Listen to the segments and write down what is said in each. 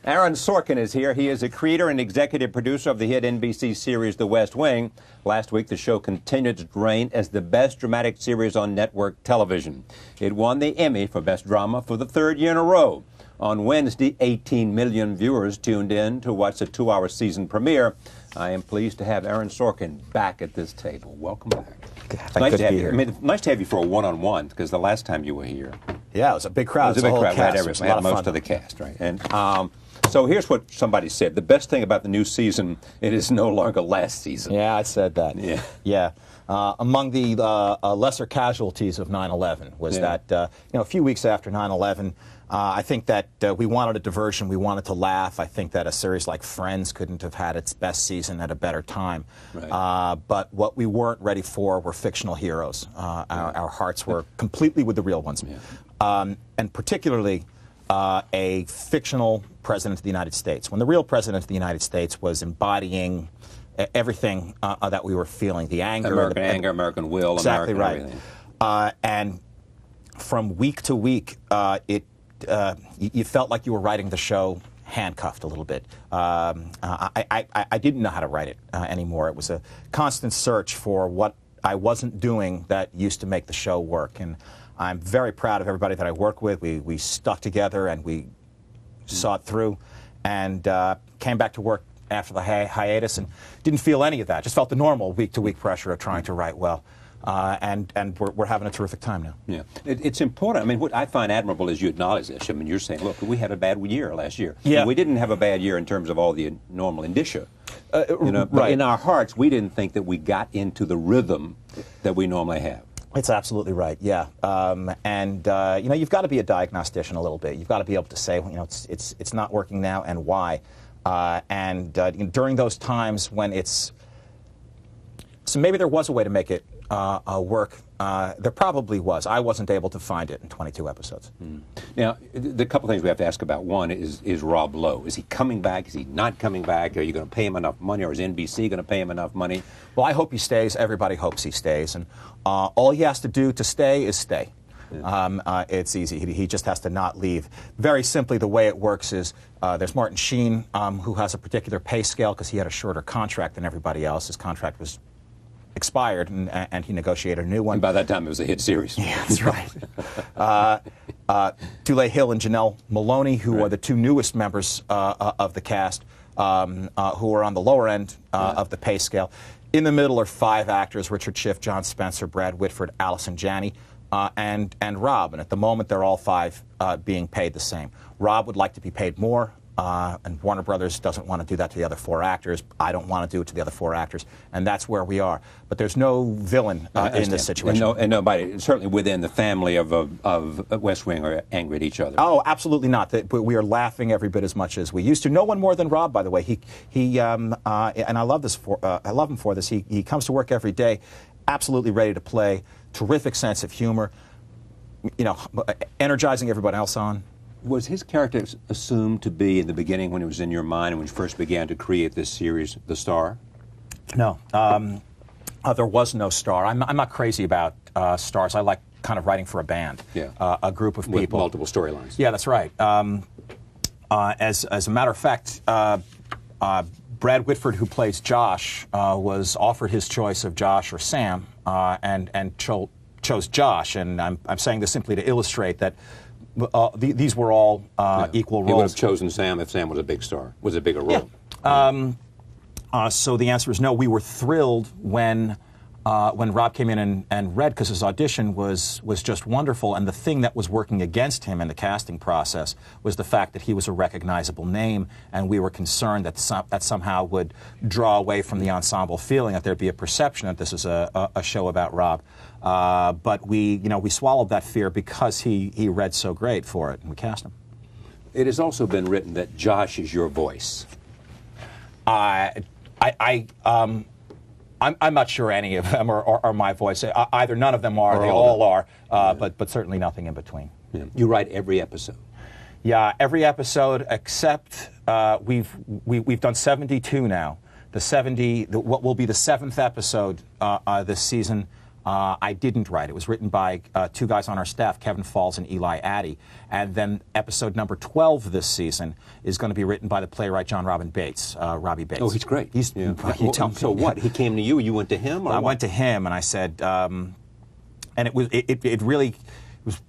Aaron Sorkin is here. He is a creator and executive producer of the hit NBC series The West Wing. Last week, the show continued its reign as the best dramatic series on network television. It won the Emmy for Best Drama for the third year in a row. On Wednesday, 18 million viewers tuned in to watch the 2-hour season premiere. I am pleased to have Aaron Sorkin back at this table. Welcome back. Nice to have you. I mean, nice to have you for a one-on-one, because the last time you were here, yeah, it was a big crowd. It was a big crowd. We had most of the cast, right? And so here's what somebody said: the best thing about the new season, it is no longer last season. Yeah, I said that. Yeah. Yeah. Among the lesser casualties of 9/11 was that a few weeks after 9/11. I think that we wanted a diversion. We wanted to laugh. I think that a series like Friends couldn't have had its best season at a better time. Right. But what we weren't ready for were fictional heroes. Our hearts were completely with the real ones. Yeah. And particularly a fictional president of the United States. When the real president of the United States was embodying everything that we were feeling, the anger. American anger, American will, exactly American right. Everything. And from week to week, you felt like you were writing the show handcuffed a little bit. I didn't know how to write it anymore. It was a constant search for what I wasn't doing that used to make the show work. And I'm very proud of everybody that I work with. We stuck together and we saw it through, and came back to work after the hiatus and didn't feel any of that. Just felt the normal week-to-week pressure of trying to write well. And we're having a terrific time now. Yeah, it's important. I mean, what I find admirable is you acknowledge this. I mean, you're saying, look, we had a bad year last year. Yeah. And we didn't have a bad year in terms of all the normal indicia. But right. In our hearts, we didn't think that we got into the rhythm that we normally have. It's absolutely right. Yeah, you've got to be a diagnostician a little bit. You've got to be able to say, it's not working now, and why. During those times when so maybe there was a way to make it work. There probably was. I wasn't able to find it in 22 episodes. Mm. Now, the couple things we have to ask about. One is Rob Lowe. Is he coming back? Is he not coming back? Are you going to pay him enough money, or is NBC going to pay him enough money? Well, I hope he stays. Everybody hopes he stays. And all he has to do to stay is stay. Yeah. It's easy. He just has to not leave. Very simply, the way it works is there's Martin Sheen, who has a particular pay scale because he had a shorter contract than everybody else. His contract was expired, and he negotiated a new one. And by that time, it was a hit series. Yeah, that's right. Dule Hill and Janelle Maloney, who are the two newest members of the cast, who are on the lower end of the pay scale. In the middle are 5 actors: Richard Schiff, John Spencer, Brad Whitford, Allison Janney, and Rob. And at the moment, they're all 5 being paid the same. Rob would like to be paid more. And Warner Brothers doesn't want to do that to the other 4 actors. I don't want to do it to the other 4 actors. And that's where we are. But there's no villain in this situation. And nobody, certainly within the family of West Wing, are angry at each other. Oh, absolutely not. We are laughing every bit as much as we used to. No one more than Rob, by the way. And I love this. I love him for this. He comes to work every day, absolutely ready to play. Terrific sense of humor. Energizing everybody else on. Was his character assumed to be, in the beginning, when it was in your mind and when you first began to create this series, the star? No. There was no star. I'm not crazy about stars. I like kind of writing for a band, a group of people. With multiple storylines. Yeah, that's right. As a matter of fact, Brad Whitford, who plays Josh, was offered his choice of Josh or Sam, and chose Josh. And I'm saying this simply to illustrate that these were all equal roles. He would have chosen Sam if Sam was a big star, was a bigger role. Yeah. So the answer is no. We were thrilled when Rob came in and read, because his audition was just wonderful. And the thing that was working against him in the casting process was the fact that he was a recognizable name, and we were concerned that that somehow would draw away from the ensemble feeling, that there'd be a perception that this is a show about Rob. But we swallowed that fear because he read so great for it, and we cast him. It has also been written that Josh is your voice. I'm not sure any of them are my voice. Either none of them are, they all are, but certainly nothing in between. Yeah. You write every episode. Yeah, every episode except we've done 72 now. What will be the 7th episode this season I didn't write. It was written by two guys on our staff, Kevin Falls and Eli Addy. And then episode number 12 this season is going to be written by the playwright John Robbie Bates. Oh, he's great. He's, so what? He came to you, you went to him? Or I went to him, and I said, and it really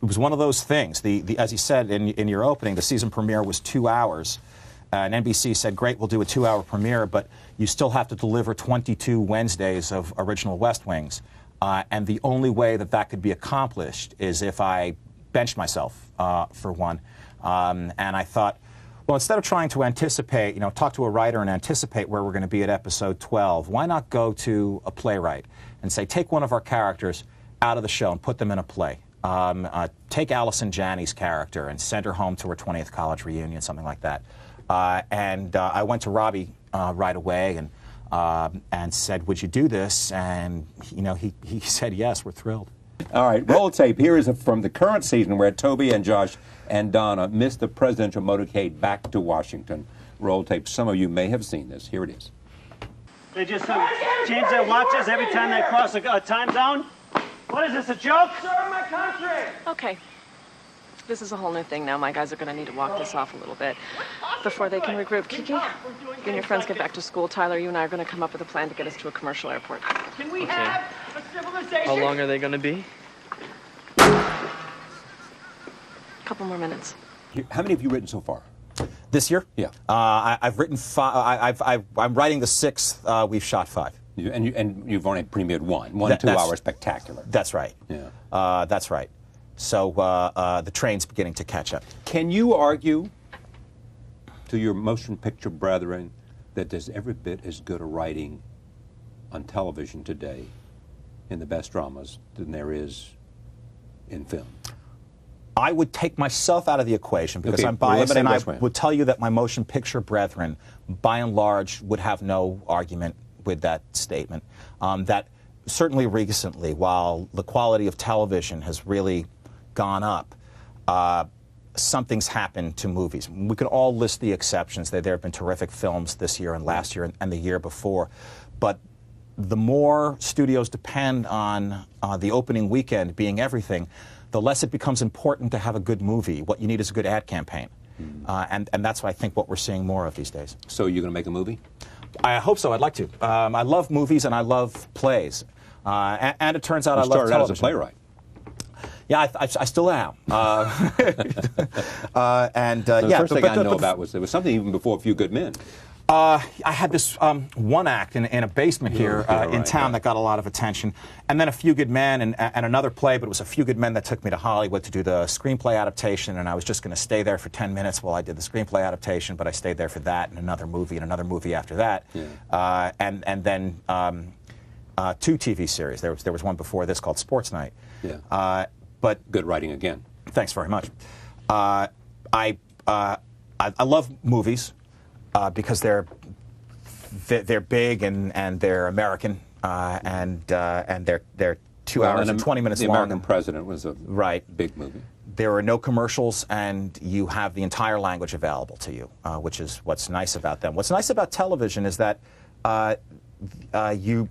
was one of those things. As he said in your opening, the season premiere was 2 hours. And NBC said, great, we'll do a 2-hour premiere, but you still have to deliver 22 Wednesdays of original West Wings. And the only way that that could be accomplished is if I benched myself for one. And I thought, well, instead of trying to anticipate, talk to a writer and anticipate where we're going to be at episode 12, why not go to a playwright and say, take one of our characters out of the show and put them in a play. Take Allison Janney's character and send her home to her 20th college reunion, something like that. I went to Robbie right away and said, would you do this? And, he said, yes, we're thrilled. All right, roll tape. Here is from the current season where Toby and Josh and Donna missed the presidential motorcade back to Washington. Roll tape. Some of you may have seen this. Here it is. They just change their watches every time they cross a time zone? What is this, a joke? Serve my country! Okay. This is a whole new thing now. My guys are going to need to walk this off a little bit before they can regroup. Kiki, you and your friends get back to school. Tyler, you and I are going to come up with a plan to get us to a commercial airport. Can we have a civilization? How long are they going to be? A couple more minutes. How many have you written so far? This year? Yeah. I've written 5. I'm writing the 6th. We've shot 5. And you've only premiered one 2-hour spectacular. That's right. Yeah. That's right. So the train's beginning to catch up. Can you argue to your motion picture brethren that there's every bit as good a writing on television today in the best dramas than there is in film? I would take myself out of the equation because I'm biased, and I would tell you that my motion picture brethren, by and large, would have no argument with that statement. That certainly recently, while the quality of television has really gone up, something's happened to movies. We can all list the exceptions. There have been terrific films this year and last year and the year before, but the more studios depend on the opening weekend being everything, the less it becomes important to have a good movie. What you need is a good ad campaign. And that's what I think what we're seeing more of these days. So you're going to make a movie? I hope so. I'd like to. I love movies and I love plays. And it turns out I love television. You started out as a playwright. Yeah, I still am. The first thing I know about was there was something even before A Few Good Men. I had this one act in a basement here in town that got a lot of attention, and then A Few Good Men and another play, but it was A Few Good Men that took me to Hollywood to do the screenplay adaptation, and I was just going to stay there for 10 minutes while I did the screenplay adaptation, but I stayed there for that and another movie after that, and then 2 TV series. There was one before this called Sports Night. Yeah. But good writing again. Thanks very much. I love movies because they're big and they're American and they're 2 hours and 20 minutes long. The American President was a big movie. There are no commercials, and you have the entire language available to you, which is what's nice about them. What's nice about television is that you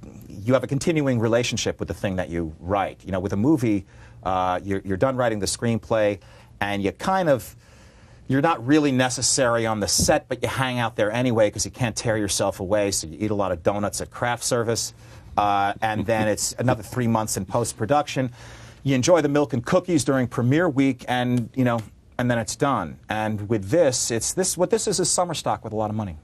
have a continuing relationship with the thing that you write. With a movie, you're done writing the screenplay, and you're not really necessary on the set, but you hang out there anyway because you can't tear yourself away, so you eat a lot of donuts at craft service, and then it's another 3 months in post-production. You enjoy the milk and cookies during premiere week, and and then it's done. And with this, what this is summer stock with a lot of money.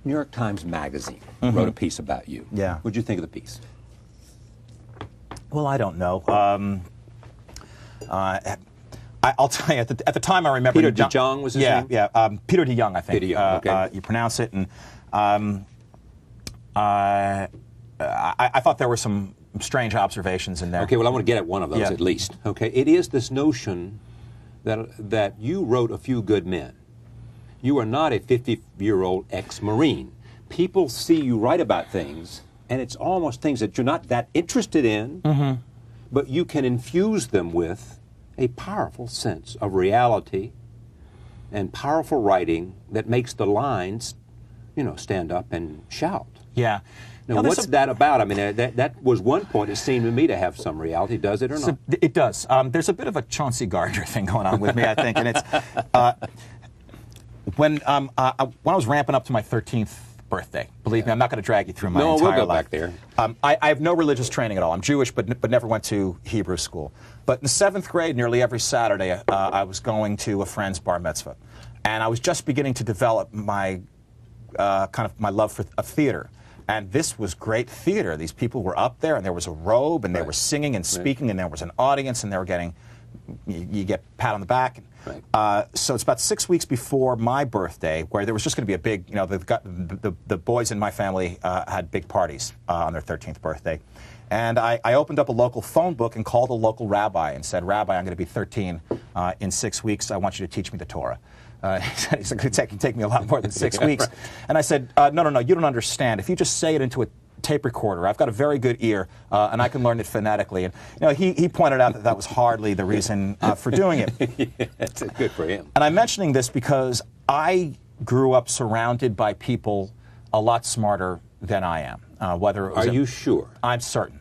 New York Times Magazine wrote a piece about you. Yeah. What'd you think of the piece? Well, I don't know. I'll tell you, at the time I remember... Peter DeJong was his name? Yeah, Peter DeJong, I think. Peter DeJong, okay. You pronounce it, and I thought there were some strange observations in there. Okay, well, I want to get at one of those at least. Okay, it is this notion that you wrote A Few Good Men. You are not a 50-year-old ex-Marine. People see you write about things, and it's almost things that you're not that interested in, but you can infuse them with a powerful sense of reality and powerful writing that makes the lines stand up and shout. Yeah. Now, what's that about? I mean, that was one point it seemed to me to have some reality. Does it or not? It does. There's a bit of a Chauncey Gardner thing going on with me, I think, and it's when I was ramping up to my 13th birthday. Believe me, I'm not going to drag you through my entire we'll go life. back there. I have no religious training at all. I'm Jewish, but never went to Hebrew school. But in 7th grade, nearly every Saturday, I was going to a friend's bar mitzvah, and I was just beginning to develop my my love of theater. And this was great theater. These people were up there, and there was a robe, and they were singing and speaking, and there was an audience, and they were getting, you get a pat on the back. So it's about 6 weeks before my birthday, where there was just going to be a big, the boys in my family had big parties on their 13th birthday. And I opened up a local phone book and called a local rabbi and said, "Rabbi, I'm going to be 13 in 6 weeks. I want you to teach me the Torah." He said, "It's going to take me a lot more than 6 weeks." And I said, no, you don't understand. If you just say it into a tape recorder, I've got a very good ear, and I can learn it phonetically. And he pointed out that was hardly the reason for doing it. Yeah, that's good for him. And I'm mentioning this because I grew up surrounded by people a lot smarter than I am. Whether it was Are you sure? I'm certain.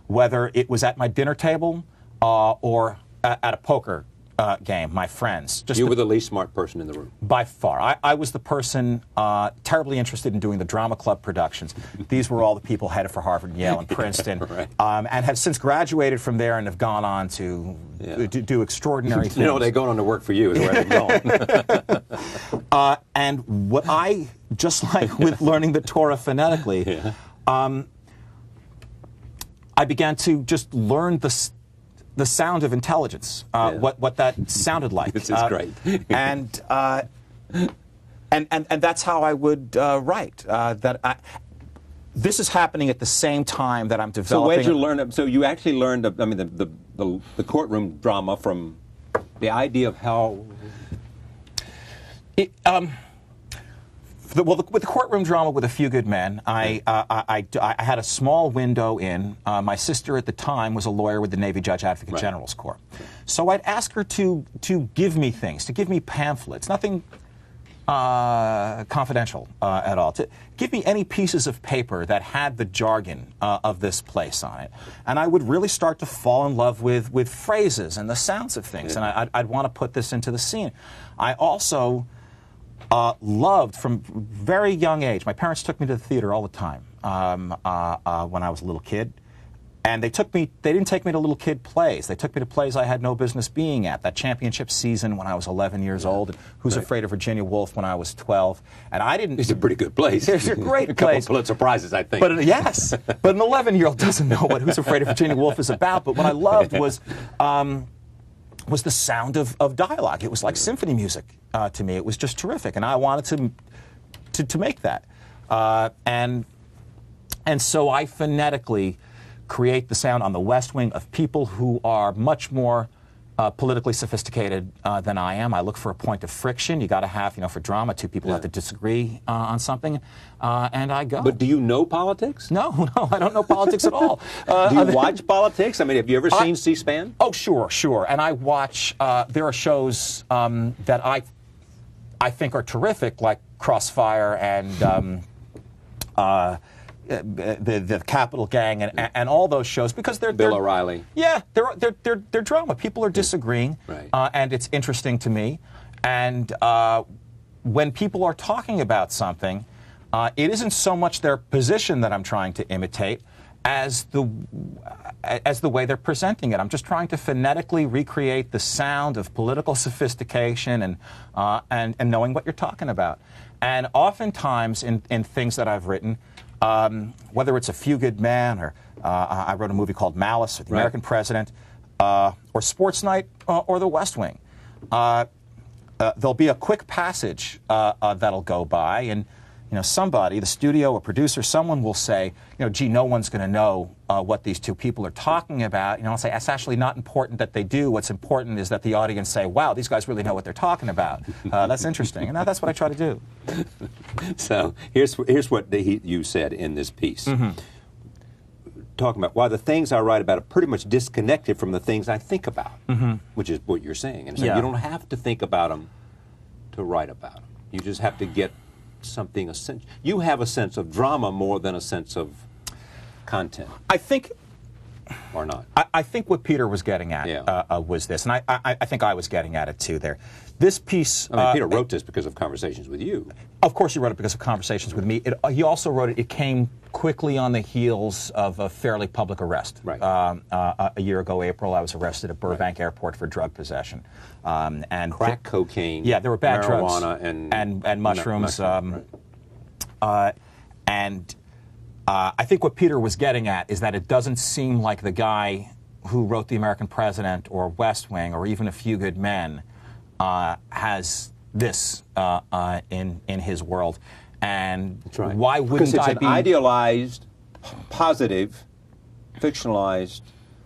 Whether it was at my dinner table or at a poker game, my friends. You were the least smart person in the room. By far. I was the person terribly interested in doing the drama club productions. These were all the people headed for Harvard and Yale and Princeton, and have since graduated from there and have gone on to do extraordinary things. They're going on to work for you is where they're going. And what I, just like with learning the Torah phonetically, I began to just learn the sound of intelligence, what that sounded like. This is great. And that's how I would write. This is happening at the same time that I'm developing. So where did you learn? So you actually learned, the courtroom drama from the idea of how. With the courtroom drama with A Few Good Men, I had a small window in. My sister at the time was a lawyer with the Navy Judge Advocate General's Corps. So I'd ask her to give me things, to give me pamphlets, nothing confidential at all, to give me any pieces of paper that had the jargon of this place on it. And I would really start to fall in love with phrases and the sounds of things, and I'd want to put this into the scene. I also loved from very young age. My parents took me to the theater all the time when I was a little kid. And they didn't take me to little kid plays. They took me to plays I had no business being at. That championship season when I was 11 years old, and Who's Afraid of Virginia Woolf when I was 12. And I didn't... These are pretty good plays. These are great a plays. couple Pulitzer Prizes, I think. But yes. But an 11-year-old doesn't know what Who's Afraid of Virginia Woolf is about. But what I loved was the sound of dialogue. It was like symphony music to me. It was just terrific. And I wanted to make that. And so I phonetically create the sound on the West Wing of people who are much more politically sophisticated than I am. I look for a point of friction. You got to have, for drama, two people have to disagree on something, and I go. But do you know politics? No, I don't know politics at all. Do you watch politics? I mean, have you ever seen C-SPAN? Oh, sure. And I watch, there are shows that I think are terrific, like Crossfire and the Capital Gang and all those shows, because they're Bill O'Reilly. Yeah, they're drama. People are disagreeing, and it's interesting to me. And when people are talking about something, it isn't so much their position that I'm trying to imitate as the way they're presenting it. I'm just trying to phonetically recreate the sound of political sophistication and knowing what you're talking about. And oftentimes in things that I've written, whether it's A Few Good Men, or I wrote a movie called Malice, or The American President, or Sports Night, or The West Wing, there'll be a quick passage that'll go by, and somebody, the studio, a producer, someone will say, gee, no one's going to know what these two people are talking about. I'll say, it's actually not important that they do. What's important is that the audience say, wow, these guys really know what they're talking about. That's interesting. And that's what I try to do. So here's what you said in this piece. Talking about why the things I write about are pretty much disconnected from the things I think about, which is what you're saying. And so you don't have to think about them to write about them. You just have to get something essential? You have a sense of drama more than a sense of content. I think... Or not? I think what Peter was getting at was this, and I think I was getting at it too there. This piece... I mean, Peter wrote this because of conversations with you. Of course he wrote it because of conversations with me. He also wrote it came quickly on the heels of a fairly public arrest. Right. A year ago, April, I was arrested at Burbank Airport for drug possession. And crack cocaine. Yeah, there were bad marijuana drugs. And mushrooms. Right. I think what Peter was getting at is that it doesn't seem like the guy who wrote The American President or West Wing or even A Few Good Men has this in his world. And That's right. Why wouldn't because it's I an be... idealized, positive, fictionalized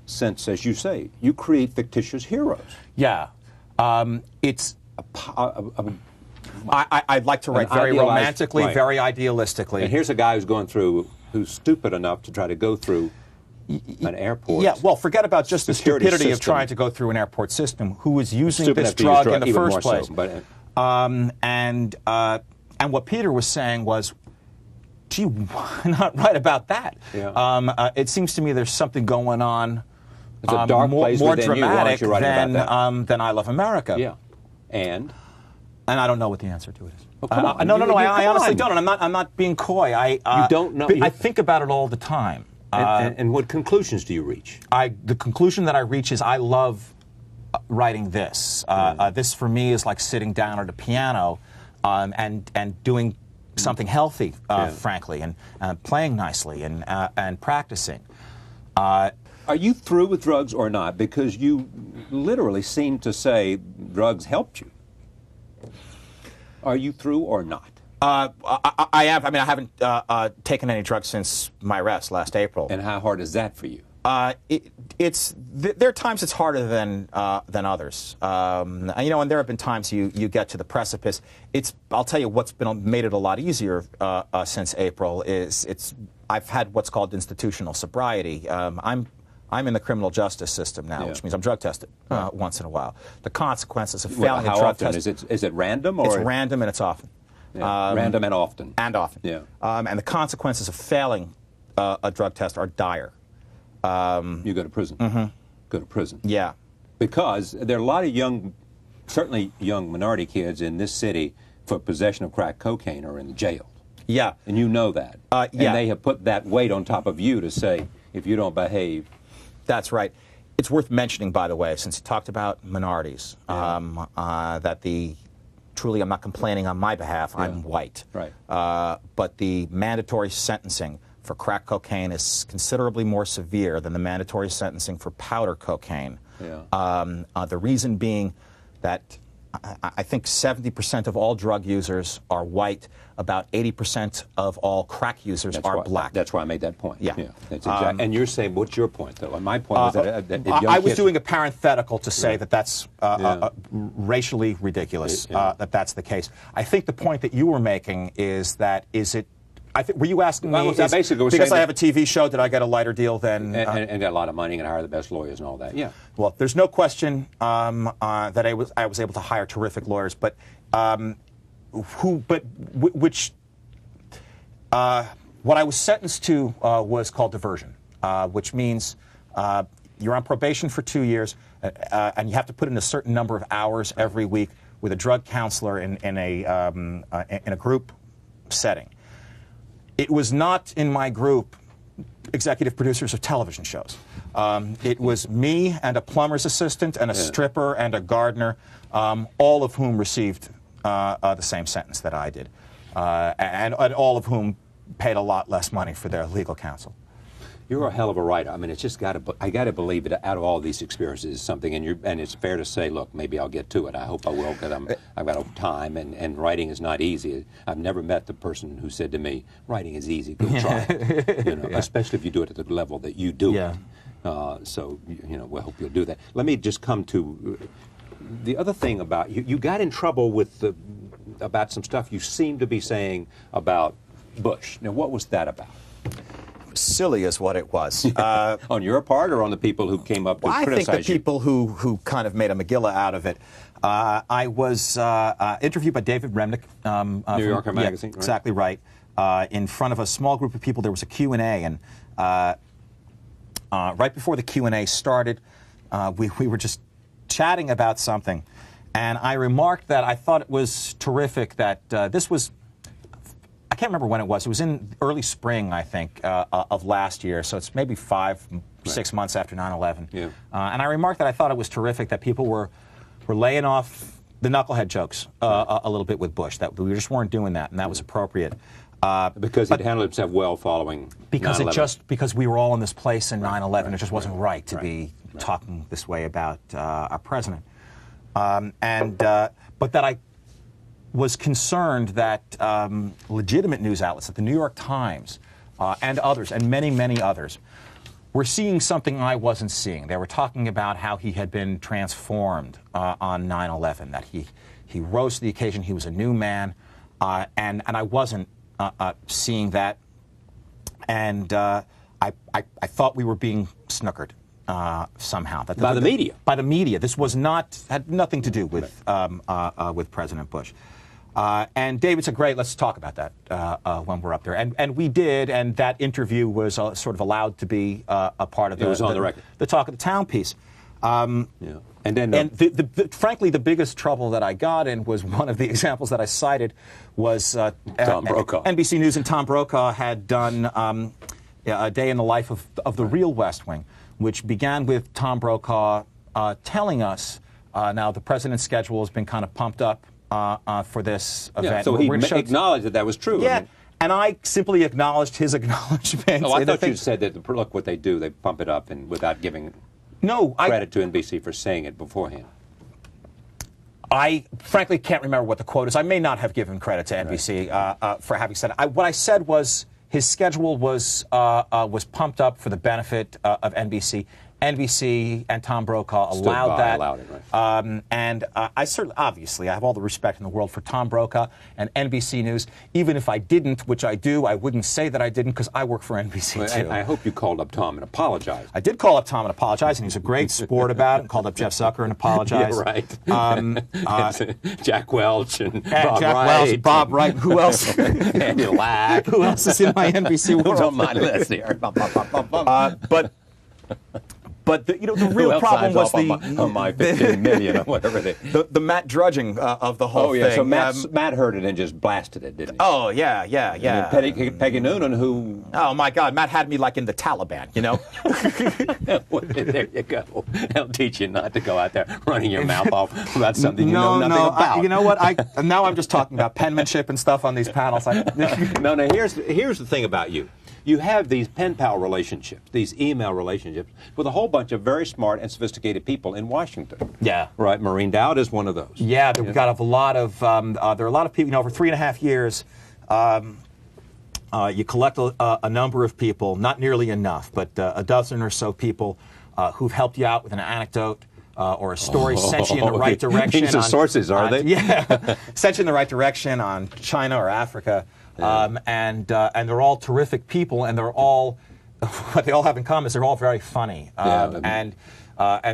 sense, as you say. You create fictitious heroes. Yeah. It's... I'd like to write very romantically, right. very idealistically. And here's a guy who's stupid enough to try to go through an airport. Yeah, well, forget about just the stupidity system. of trying to go through an airport system. Who was using this drug in the first place? So, but, and what Peter was saying was, gee, why not write about that? Yeah. It seems to me there's something going on a dark place more within dramatic you. Why don't you write about that? Than I Love America. Yeah. And I don't know what the answer to it is. Oh, come on. No, I honestly don't. And I'm not being coy. You don't know. I think about it all the time. And what conclusions do you reach? The conclusion that I reach is I love writing this. This for me is like sitting down at a piano and doing something healthy, frankly, and playing nicely and practicing. Are you through with drugs or not? Because you literally seem to say drugs helped you. Are you through or not? I am. I mean, I haven't taken any drugs since my arrest last April. And how hard is that for you? There are times it's harder than others. And there have been times you get to the precipice. I'll tell you what's made it a lot easier since April is I've had what's called institutional sobriety. I'm in the criminal justice system now, which means I'm drug tested once in a while. The consequences of failing a drug test. Is it random or? It's random and it's often. Yeah, random and often. And often. Yeah. And the consequences of failing a drug test are dire. You go to prison. Mm-hmm. Go to prison. Yeah. Because there are a lot of certainly young minority kids in this city for possession of crack cocaine are in jail. Yeah. And you know that. Yeah. And they have put that weight on top of you to say, if you don't behave. That's right. It's worth mentioning, by the way, since you talked about minorities, that truly I'm not complaining on my behalf. I'm white. Right. But the mandatory sentencing for crack cocaine is considerably more severe than the mandatory sentencing for powder cocaine. Yeah. The reason being that I think 70% of all drug users are white. About 80% of all crack users are black. That's why I made that point. Yeah. That's and you're saying, what's your point, though? And my point was that I was doing a parenthetical to say that that's racially ridiculous, that that's the case. I think the point that you were making is that, were you asking me, because I have a TV show, did I get a lighter deal than... And got a lot of money and hire the best lawyers and all that, yeah. Well, there's no question that I was able to hire terrific lawyers, but what I was sentenced to was called diversion, which means you're on probation for 2 years, and you have to put in a certain number of hours every week with a drug counselor in a group setting. It was not in my group executive producers of television shows. It was me and a plumber's assistant and a stripper and a gardener, all of whom received the same sentence that I did, and all of whom paid a lot less money for their legal counsel. You're a hell of a writer. I mean, it's just I got to believe that out of all these experiences, something, and it's fair to say, look, maybe I'll get to it. I hope I will, because I've got time, and writing is not easy. I've never met the person who said to me, writing is easy, go try it. Especially if you do it at the level that you do it. So, we hope you'll do that. Let me just come to the other thing about you got in trouble about some stuff you seem to be saying about Bush. Now, what was that about? Silly is what it was. On your part, or on the people who came up to criticize you? I think the people who kind of made a Megillah out of it. I was interviewed by David Remnick. New Yorker magazine. Yeah, exactly right. In front of a small group of people, there was a Q&A, and right before the Q&A started, we were just chatting about something, and I remarked that I thought it was terrific that this was, I can't remember when it was in early spring, I think, of last year, so it's maybe 5-6 months after 9/11. Yeah. And I remarked that I thought it was terrific that people were laying off the knucklehead jokes a little bit with Bush, that we just weren't doing that, and that was appropriate. Because he'd handled himself well following 9/11. Because we were all in this place in 9/11, it just wasn't right to be talking this way about our president. But that I was concerned that legitimate news outlets, like the New York Times and others, and many, many others, were seeing something I wasn't seeing. They were talking about how he had been transformed on 9/11, that he rose to the occasion, he was a new man, and I wasn't seeing that, and I thought we were being snookered somehow. By the media. By the media. This had nothing to do with President Bush. And David said, "Great, let's talk about that when we're up there." And we did, and that interview was sort of allowed to be a part of it was on the record. The Talk of the Town piece. Yeah. And then, frankly, the biggest trouble that I got in was one of the examples that I cited was Tom Brokaw. NBC News and Tom Brokaw had done a day in the life of the real West Wing, which began with Tom Brokaw telling us, now the president's schedule has been kind of pumped up for this event. Yeah, so he acknowledged that was true. Yeah. I mean, and I simply acknowledged his acknowledgement. Oh, I thought you said that, look what they do, they pump it up and without giving credit to NBC for saying it beforehand. I frankly can't remember what the quote is. I may not have given credit to NBC for having said it. What I said was his schedule was pumped up for the benefit of NBC. NBC and Tom Brokaw allowed that. Allowed it, right. And I certainly, obviously, I have all the respect in the world for Tom Brokaw and NBC News. Even if I didn't, which I do, I wouldn't say that I didn't because I work for NBC too. I hope you called up Tom and apologized. I did call up Tom and apologize, and he was a great sport about it, and called up Jeff Zucker and apologized. Yeah, right. Jack Welch and Bob Jack Wright. Welch, Bob Wright. Who else? Andy Lack. Who else is in my NBC world? Who's on my list here? But the real problem was on my 15 million or whatever it is. The Matt drudging of the whole thing. So Matt heard it and just blasted it, didn't he? Oh, yeah. And Peggy Noonan, who... Oh, my God. Matt had me like in the Taliban, you know? Well, there you go. They'll teach you not to go out there running your mouth off about something you know nothing about. You know what? Now I'm just talking about penmanship and stuff on these panels. No, here's the thing about you. You have these pen pal relationships, these email relationships, with a whole bunch of very smart and sophisticated people in Washington. Yeah. Right. Maureen Dowd is one of those. Yeah, we've got a lot of, there are a lot of people, over 3.5 years, you collect a number of people, not nearly enough, but a dozen or so people who've helped you out with an anecdote or a story, sent you in the right direction. These are sources, are they? Yeah, sent you in the right direction on China or Africa. Yeah. And they're all terrific people, and they're all, what they all have in common is they're all very funny. And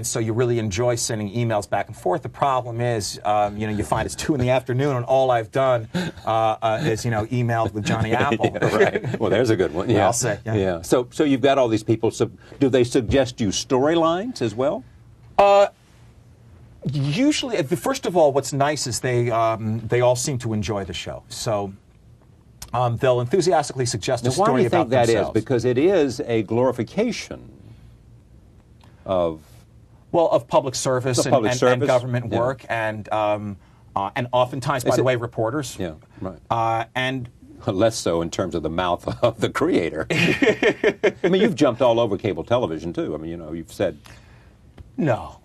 so you really enjoy sending emails back and forth. The problem is, you find it's 2 in the afternoon, and all I've done is, emailed with Johnny Apple. Yeah, right. Well, there's a good one. Yeah. I'll say. Yeah. So you've got all these people. So do they suggest you storylines as well? Usually, first of all, what's nice is they all seem to enjoy the show. So. They'll enthusiastically suggest a story about themselves. Why do you think that is? Because it is a glorification of public service and government work, and oftentimes, by the way, reporters. Yeah, right. And less so in terms of the mouth of the creator. I mean, you've jumped all over cable television too. I mean, you've said no.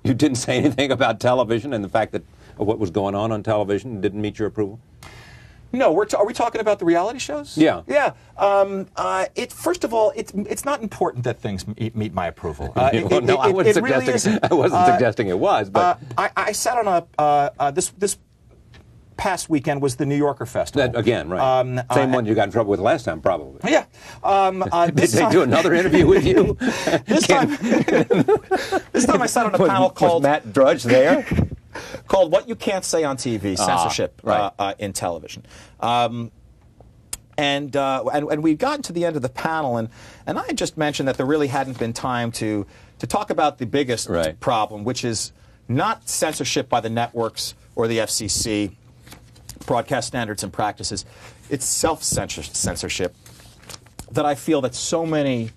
You didn't say anything about television and the fact that what was going on television didn't meet your approval. No, are we talking about the reality shows? Yeah. Yeah. First of all, it's not important that things meet my approval. I wasn't suggesting it was, but I sat on this past weekend was the New Yorker Festival. Again, right. Same one you got in trouble with last time, probably. Yeah. Did they do another interview with you? This time I sat on a panel called... Was Matt Drudge there? called What You Can't Say on TV, Censorship in Television. And we'd gotten to the end of the panel, and I had just mentioned that there really hadn't been time to talk about the biggest problem, which is not censorship by the networks or the FCC, broadcast standards and practices. It's self-censorship that I feel that so many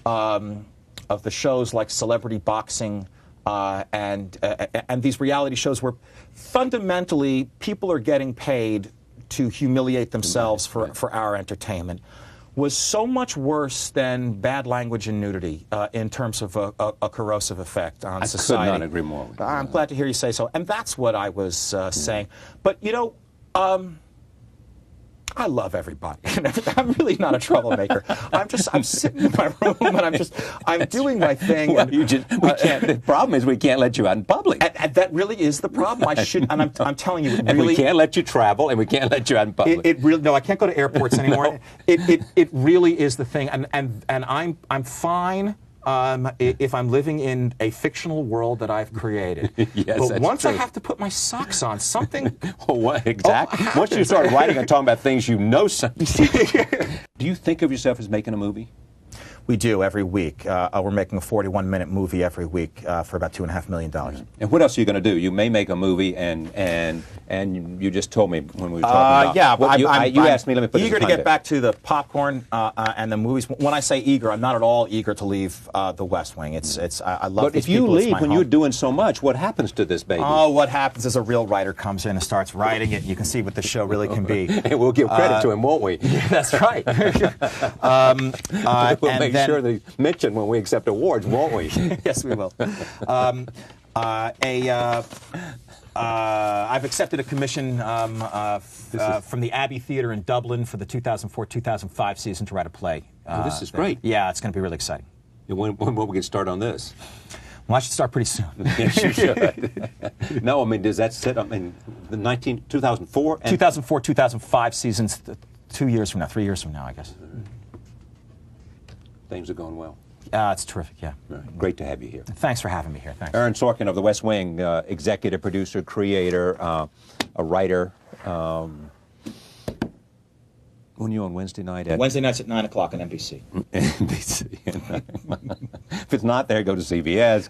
of the shows like Celebrity Boxing and these reality shows where fundamentally people are getting paid to humiliate themselves for our entertainment was so much worse than bad language and nudity in terms of a corrosive effect on society. I could not agree more. I'm glad to hear you say so. And that's what I was saying. But, you know, I love everybody. I'm really not a troublemaker. I'm sitting in my room and I'm doing my thing. Well, the problem is we can't let you out in public. And that really is the problem. I'm telling you, it and really, we can't let you travel, and we can't let you out in public. No, I can't go to airports anymore. It really is the thing, and I'm fine. If I'm living in a fictional world that I've created. Yes, but that's once true. I have to put my socks on, something... Exactly. Once you start writing and talking about things you know something. Do you think of yourself as making a movie? We do every week. We're making a 41-minute movie every week for about $2.5 million. And what else are you going to do? You may make a movie, and you just told me when we were talking about. Yeah, you asked me. Let me put eager to get back to the popcorn and the movies. When I say eager, I'm not at all eager to leave the West Wing. I love. But if you leave when you're doing so much, what happens to this baby? Oh, what happens is a real writer comes in and starts writing it. You can see what the show really can be. And we'll give credit to him, won't we? Yeah, that's right. We'll make sure that he's mentioned when we accept awards, won't we? Yes, we will. I've accepted a commission from the Abbey Theatre in Dublin for the 2004-2005 season to write a play. This is great. Yeah, it's going to be really exciting. When will we get started on this? Well, I should start pretty soon. Yes, you should. No, I mean, does that sit up in the 2004? 2004-2005 seasons, 2 years from now, 3 years from now, I guess. Things are going well. It's terrific, yeah. Right. Great to have you here. Thanks for having me here. Thanks. Aaron Sorkin of The West Wing, executive producer, creator, a writer. When are you on Wednesday night? Wednesday nights at 9 o'clock on NBC. NBC. If it's not there, go to CBS.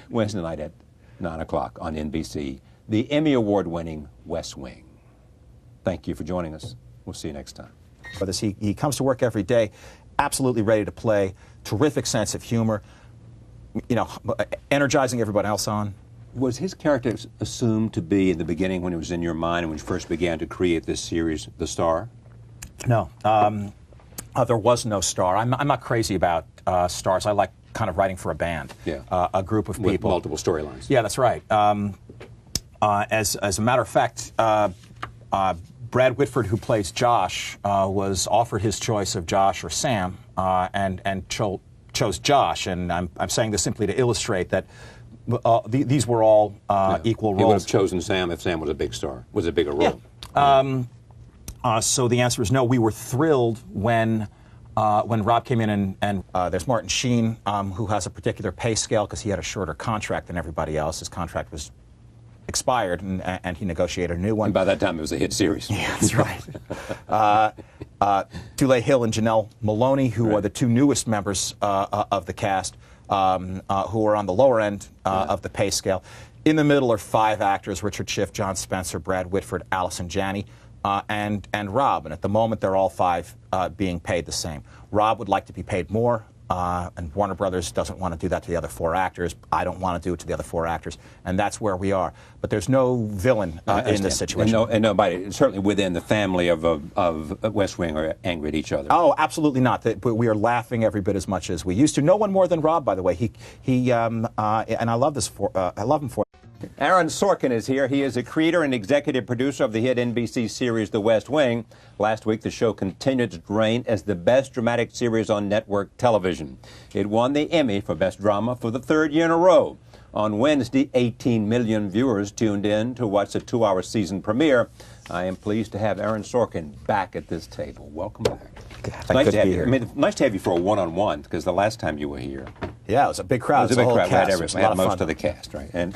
Wednesday night at 9 o'clock on NBC. The Emmy Award-winning West Wing. Thank you for joining us. We'll see you next time. He comes to work every day, absolutely ready to play, terrific sense of humor, you know, energizing everybody else on. Was his character assumed to be, in the beginning, when it was in your mind and when you first began to create this series, the star? No. There was no star. I'm not crazy about stars. I like kind of writing for a band, a group of people. With multiple storylines. Yeah, that's right. As a matter of fact, Brad Whitford, who plays Josh, was offered his choice of Josh or Sam, and chose Josh. And I'm saying this simply to illustrate that these were all equal roles. He would have chosen Sam if Sam was a big star, was a bigger role. Yeah. So the answer is no. We were thrilled when Rob came in, and there's Martin Sheen, who has a particular pay scale because he had a shorter contract than everybody else. His contract was expired, and he negotiated a new one. And by that time, it was a hit series. Yeah, that's right. Dule Hill and Janelle Maloney, who are the two newest members of the cast, who are on the lower end of the pay scale. In the middle are 5 actors: Richard Schiff, John Spencer, Brad Whitford, Allison Janney, and Rob. And at the moment, they're all 5 being paid the same. Rob would like to be paid more. And Warner Brothers doesn't want to do that to the other 4 actors. I don't want to do it to the other 4 actors. And that's where we are. But there's no villain in this situation. And nobody, certainly within the family of West Wing, are angry at each other. Oh, absolutely not. But we are laughing every bit as much as we used to. No one more than Rob, by the way. And I love this. I love him for it. Aaron Sorkin is here. He is a creator and executive producer of the hit NBC series The West Wing. Last week, the show continued its reign as the best dramatic series on network television. It won the Emmy for Best Drama for the 3rd year in a row. On Wednesday, 18 million viewers tuned in to watch the 2-hour season premiere. I am pleased to have Aaron Sorkin back at this table. Welcome back. Nice to have you here. I mean, nice to have you for a one-on-one, because the last time you were here, yeah, it was a big crowd. It was a big crowd. Cast. We had most of the cast, right? And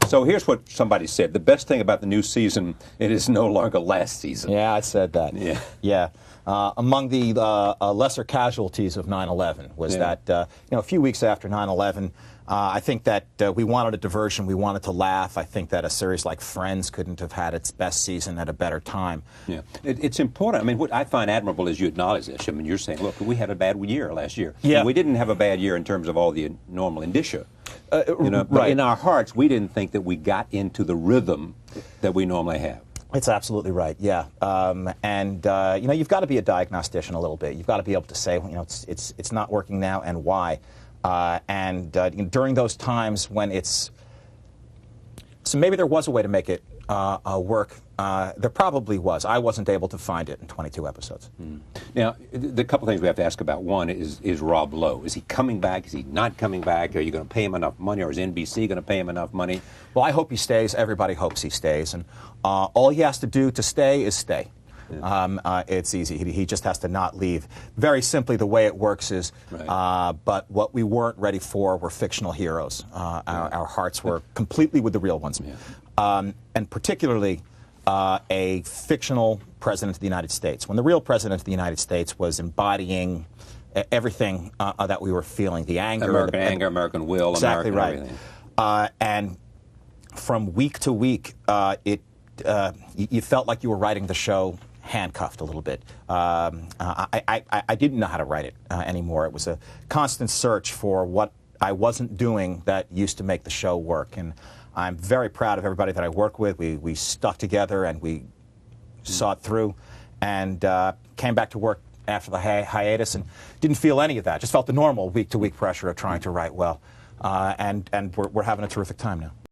So here's what somebody said. The best thing about the new season, it is no longer last season. Yeah, I said that. Yeah. Yeah. Among the lesser casualties of 9/11 was that, a few weeks after 9/11, I think that we wanted a diversion. We wanted to laugh. I think that a series like Friends couldn't have had its best season at a better time. Yeah, it's important. I mean, what I find admirable is you acknowledge this. I mean, you're saying, look, we had a bad year last year. Yeah. And we didn't have a bad year in terms of all the normal indicia. But right. in our hearts, we didn't think that we got into the rhythm that we normally have. It's absolutely right, yeah. You've got to be a diagnostician a little bit. You've got to be able to say, it's not working now and why. During those times when so maybe there was a way to make it work. There probably was. I wasn't able to find it in 22 episodes. Now, the couple things we have to ask about. One is Rob Lowe. Is he coming back? Is he not coming back? Are you going to pay him enough money, or is NBC going to pay him enough money? Well, I hope he stays. Everybody hopes he stays. And all he has to do to stay is stay. Yeah. It's easy. He just has to not leave. Very simply, the way it works is, but what we weren't ready for were fictional heroes. Our hearts were completely with the real ones. Yeah. And particularly a fictional president of the United States. When the real president of the United States was embodying everything that we were feeling, the anger. American anger, American will, exactly American right. everything. And from week to week, you felt like you were writing the show handcuffed a little bit. I didn't know how to write it anymore. It was a constant search for what I wasn't doing that used to make the show work. And I'm very proud of everybody that I work with. We stuck together and we saw it through, and came back to work after the hiatus and didn't feel any of that. Just felt the normal week-to-week pressure of trying to write well. And we're having a terrific time now.